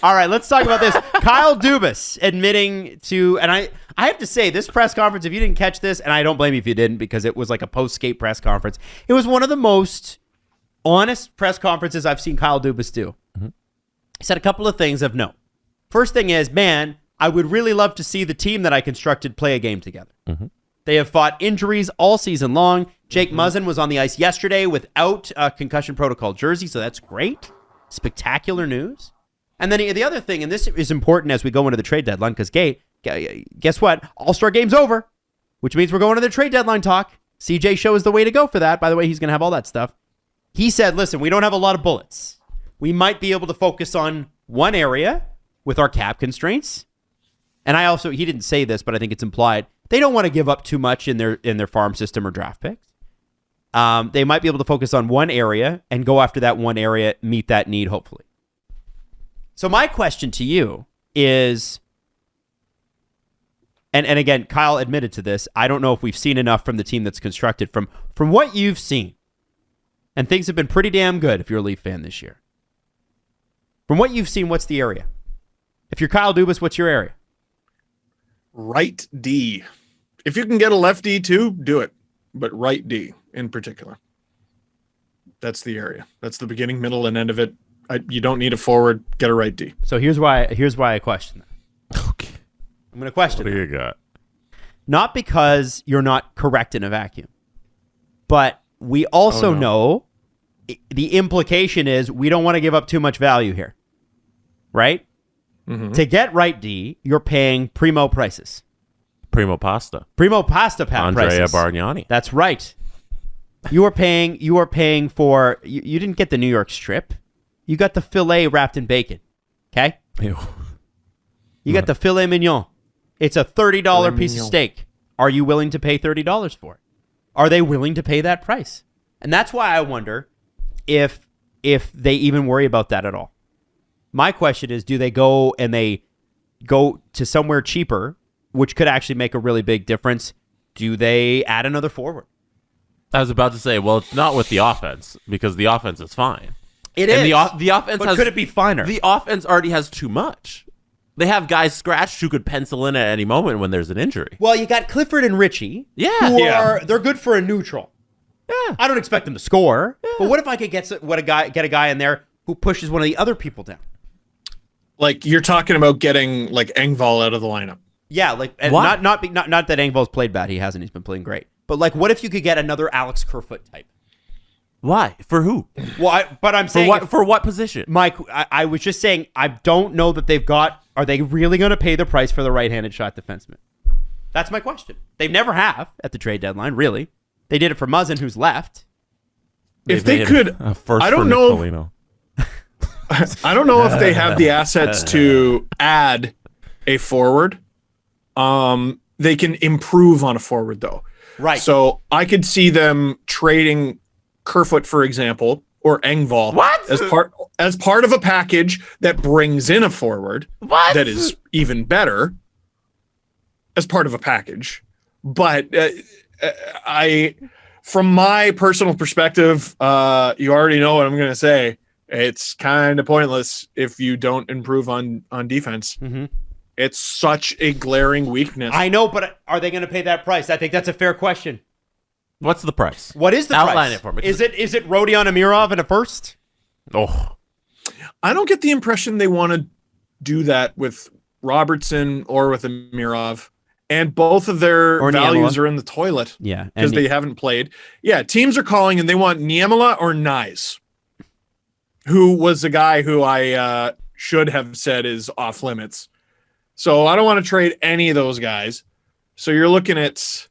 All right, let's talk about this. Kyle Dubas admitting to, and I have to say, this press conference, if you didn't catch this, and I don't blame you if you didn't, because it was like a post-skate press conference, it was one of the most honest press conferences I've seen Kyle Dubas do. Mm-hmm. He said a couple of things of note. First thing is, man, I would really love to see the team that I constructed play a game together. Mm-hmm. They have fought injuries all season long. Jake Muzzin was on the ice yesterday without a concussion protocol jersey, so that's great. Spectacular news. And then the other thing, and this is important as we go into the trade deadline, because guess what? All-Star game's over, which means we're going to the trade deadline talk. CJ Show is the way to go for that. By the way, he's going to have all that stuff. He said, listen, we don't have a lot of bullets. We might be able to focus on one area with our cap constraints. And he didn't say this, but I think it's implied. They don't want to give up too much in their farm system or draft picks. They might be able to focus on one area and go after that one area, meet that need, hopefully. So my question to you is, and again, Kyle admitted to this, I don't know if we've seen enough from the team that's constructed. From what you've seen, and things have been pretty damn good if you're a Leaf fan this year. From what you've seen, what's the area? If you're Kyle Dubas, what's your area? Right D. If you can get a left D too, do it. But right D in particular. That's the area. That's the beginning, middle, and end of it. You don't need a forward. Get a right D. So here's why I question that. Okay. I'm going to question What do you got? Not because you're not correct in a vacuum, but we also know the implication is we don't want to give up too much value here, right? Mm-hmm. To get right D, you're paying primo prices. Primo pasta Andrea prices. Bargnani. That's right. You are paying for, you didn't get the New York strip. You got the filet wrapped in bacon. Okay? Ew. You got the filet mignon. It's a $30 piece of steak. Are you willing to pay $30 for it? Are they willing to pay that price? And that's why I wonder if they even worry about that at all. My question is, do they go to somewhere cheaper, which could actually make a really big difference? Do they add another forward? I was about to say, well, it's not with the offense, because the offense is fine. It is. The offense but could it be finer? The offense already has too much. They have guys scratched who could pencil in at any moment when there's an injury. Well, you got Clifford and Richie. Yeah. They're good for a neutral. Yeah. I don't expect them to score. Yeah. But what if I could get a guy in there who pushes one of the other people down? Like you're talking about getting like Engvall out of the lineup. Yeah, like not that Engvall's played bad. He hasn't. He's been playing great. But like, what if you could get another Alex Kerfoot type? Why? For who? Well, I'm saying for what position? Mike, I was just saying I don't know that they've got. Are they really going to pay the price for the right-handed shot defenseman? That's my question. They never have at the trade deadline. Really, they did it for Muzzin, who's left. If they could, I don't know. I don't know if they have the assets to add a forward. They can improve on a forward though. Right. So I could see them trading Kerfoot, for example, or Engvall as part of a package that brings in a forward that is even better as part of a package. But from my personal perspective, you already know what I'm going to say. It's kind of pointless if you don't improve on defense. Mm-hmm. It's such a glaring weakness. I know, but are they going to pay that price? I think that's a fair question. What's the price? What is the price? Outline it for me. Is it Rodion Amirov in a first? Oh, I don't get the impression they want to do that with Robertson or with Amirov, and both of their values are in the toilet. Yeah, because they haven't played. Yeah, teams are calling and they want Niemela or Nyes, who was a guy who I should have said is off limits. So I don't want to trade any of those guys. So you're looking at.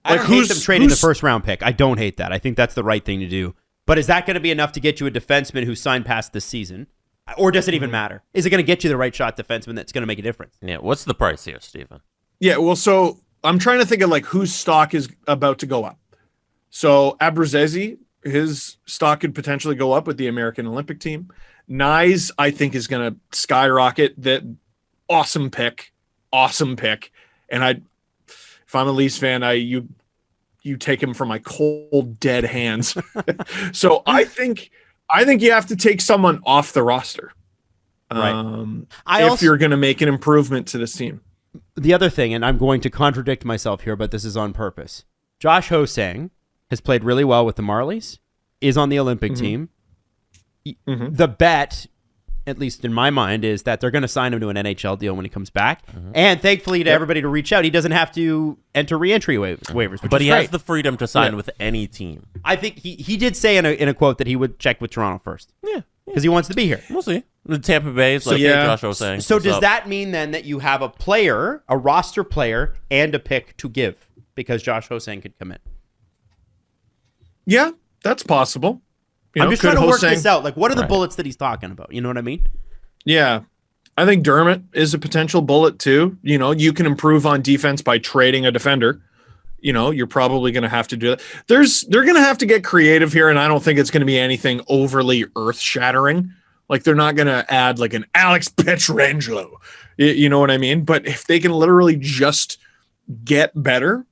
I don't hate them trading the first round pick. I don't hate that. I think that's the right thing to do. But is that going to be enough to get you a defenseman who signed past this season? Or does it even matter? Is it going to get you the right shot defenseman that's going to make a difference? Yeah. What's the price here, Stephen? Yeah. Well, so I'm trying to think of like whose stock is about to go up. So Abruzzese, his stock could potentially go up with the American Olympic team. Nyes, I think, is going to skyrocket. That awesome pick. And if I'm a Leafs fan, you take him from my cold, dead hands. So I think you have to take someone off the roster. If you're going to make an improvement to this team. The other thing, and I'm going to contradict myself here, but this is on purpose. Josh Ho-Sang has played really well with the Marlies, is on the Olympic team. The bet, at least in my mind, is that they're going to sign him to an NHL deal when he comes back. And thankfully to everybody to reach out, he doesn't have to enter re-entry waivers. But he great. has the freedom to sign with any team. I think he did say in a quote that he would check with Toronto first. Yeah. Because he wants to be here. We'll see. The Tampa Bay is like, hey, Josh Ho-Sang. So what's does up? that mean then that you have a player, a roster player, and a pick to give? Because Josh Ho-Sang could come in. Yeah, that's possible. I'm just trying to work this out. Like, what are the bullets that he's talking about? You know what I mean? Yeah. I think Dermott is a potential bullet too. You know, you can improve on defense by trading a defender. You know, you're probably going to have to do that. They're going to have to get creative here, and I don't think it's going to be anything overly earth-shattering. Like, they're not going to add like an Alex Pietrangelo. You know what I mean? But if they can literally just get better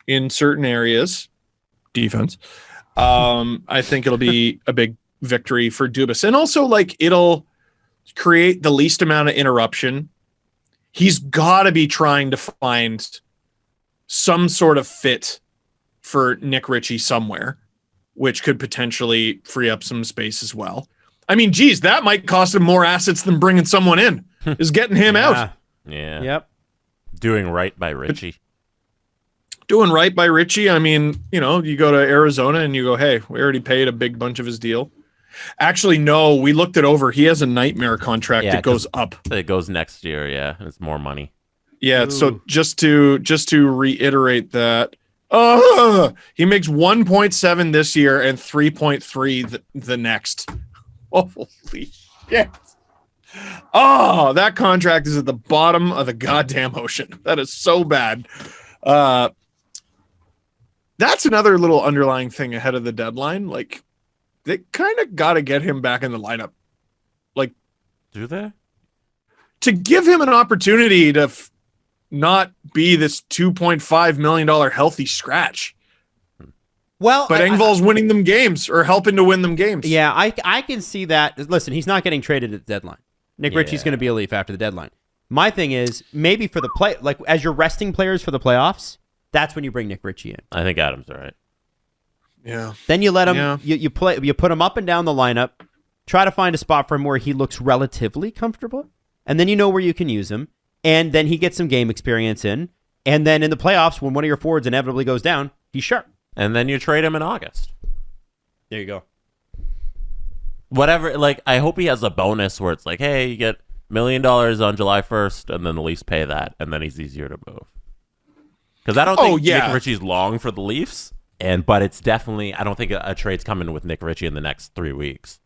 in certain areas, defense, I think it'll be a big victory for Dubas. And also, like, it'll create the least amount of interruption. He's got to be trying to find some sort of fit for Nick Ritchie somewhere, which could potentially free up some space as well. I mean, geez, that might cost him more assets than bringing someone in, is getting him out. Yeah. Yep. Doing right by Ritchie. Doing right by Ritchie. I mean, you know, you go to Arizona and you go, hey, we already paid a big bunch of his deal. Actually, no, we looked it over. He has a nightmare contract. Yeah, it goes up. It goes next year, yeah. It's more money. Yeah, Ooh. so just to reiterate that, he makes 1.7 this year and 3.3 the next. Holy shit. Oh, that contract is at the bottom of the goddamn ocean. That is so bad. That's another little underlying thing ahead of the deadline. Like, they kind of got to get him back in the lineup. Like, do they? To give him an opportunity to not be this $2.5 million healthy scratch. Well, but Engvall's winning them games or helping to win them games. Yeah, I can see that. Listen, he's not getting traded at the deadline. Nick Ritchie's going to be a Leaf after the deadline. My thing is, maybe for the play, like as you're resting players for the playoffs, that's when you bring Nick Ritchie in. I think Adam's all right. Yeah. Then you let him. Yeah. You put him up and down the lineup. Try to find a spot for him where he looks relatively comfortable, and then you know where you can use him. And then he gets some game experience in. And then in the playoffs, when one of your forwards inevitably goes down, he's sharp. And then you trade him in August. There you go. Whatever, like, I hope he has a bonus where it's like, hey, you get $1 million on July 1st, and then the Leafs pay that, and then he's easier to move. Because I don't think Nick Ritchie's long for the Leafs, but it's definitely, I don't think a trade's coming with Nick Ritchie in the next 3 weeks.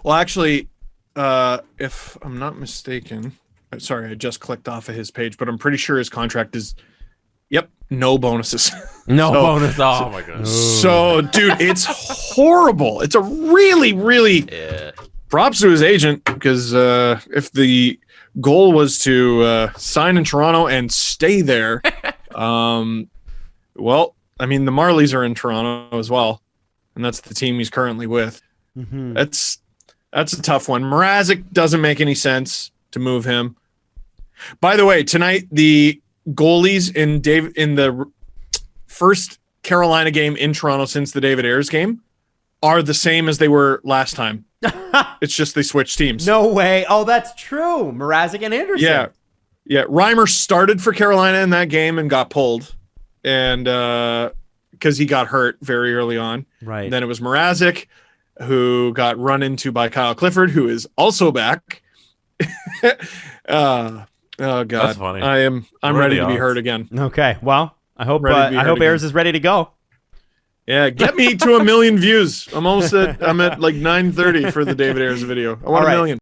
Well, actually, if I'm not mistaken, sorry, I just clicked off of his page, but I'm pretty sure his contract is, no bonuses. No bonus. Oh, my goodness. So, dude, it's horrible. It's a really, really props to his agent because if the goal was to sign in Toronto and stay there, well, I mean, the Marlies are in Toronto as well, and that's the team he's currently with. Mm-hmm. That's a tough one. Mrazek doesn't make any sense to move him. By the way, tonight the goalies in the first Carolina game in Toronto since the David Ayers game are the same as they were last time. It's just they switched teams. No way. Oh, that's true. Mrazek and Anderson. Yeah. Reimer started for Carolina in that game and got pulled, and because he got hurt very early on. Right. And then it was Mrazek who got run into by Kyle Clifford, who is also back. Oh God! That's funny. I'm ready to be hurt again. Okay. Well, I hope Ayers is ready to go. Yeah, get me to 1 million views. I'm at like 930 for the David Ayers video. I want 1 million.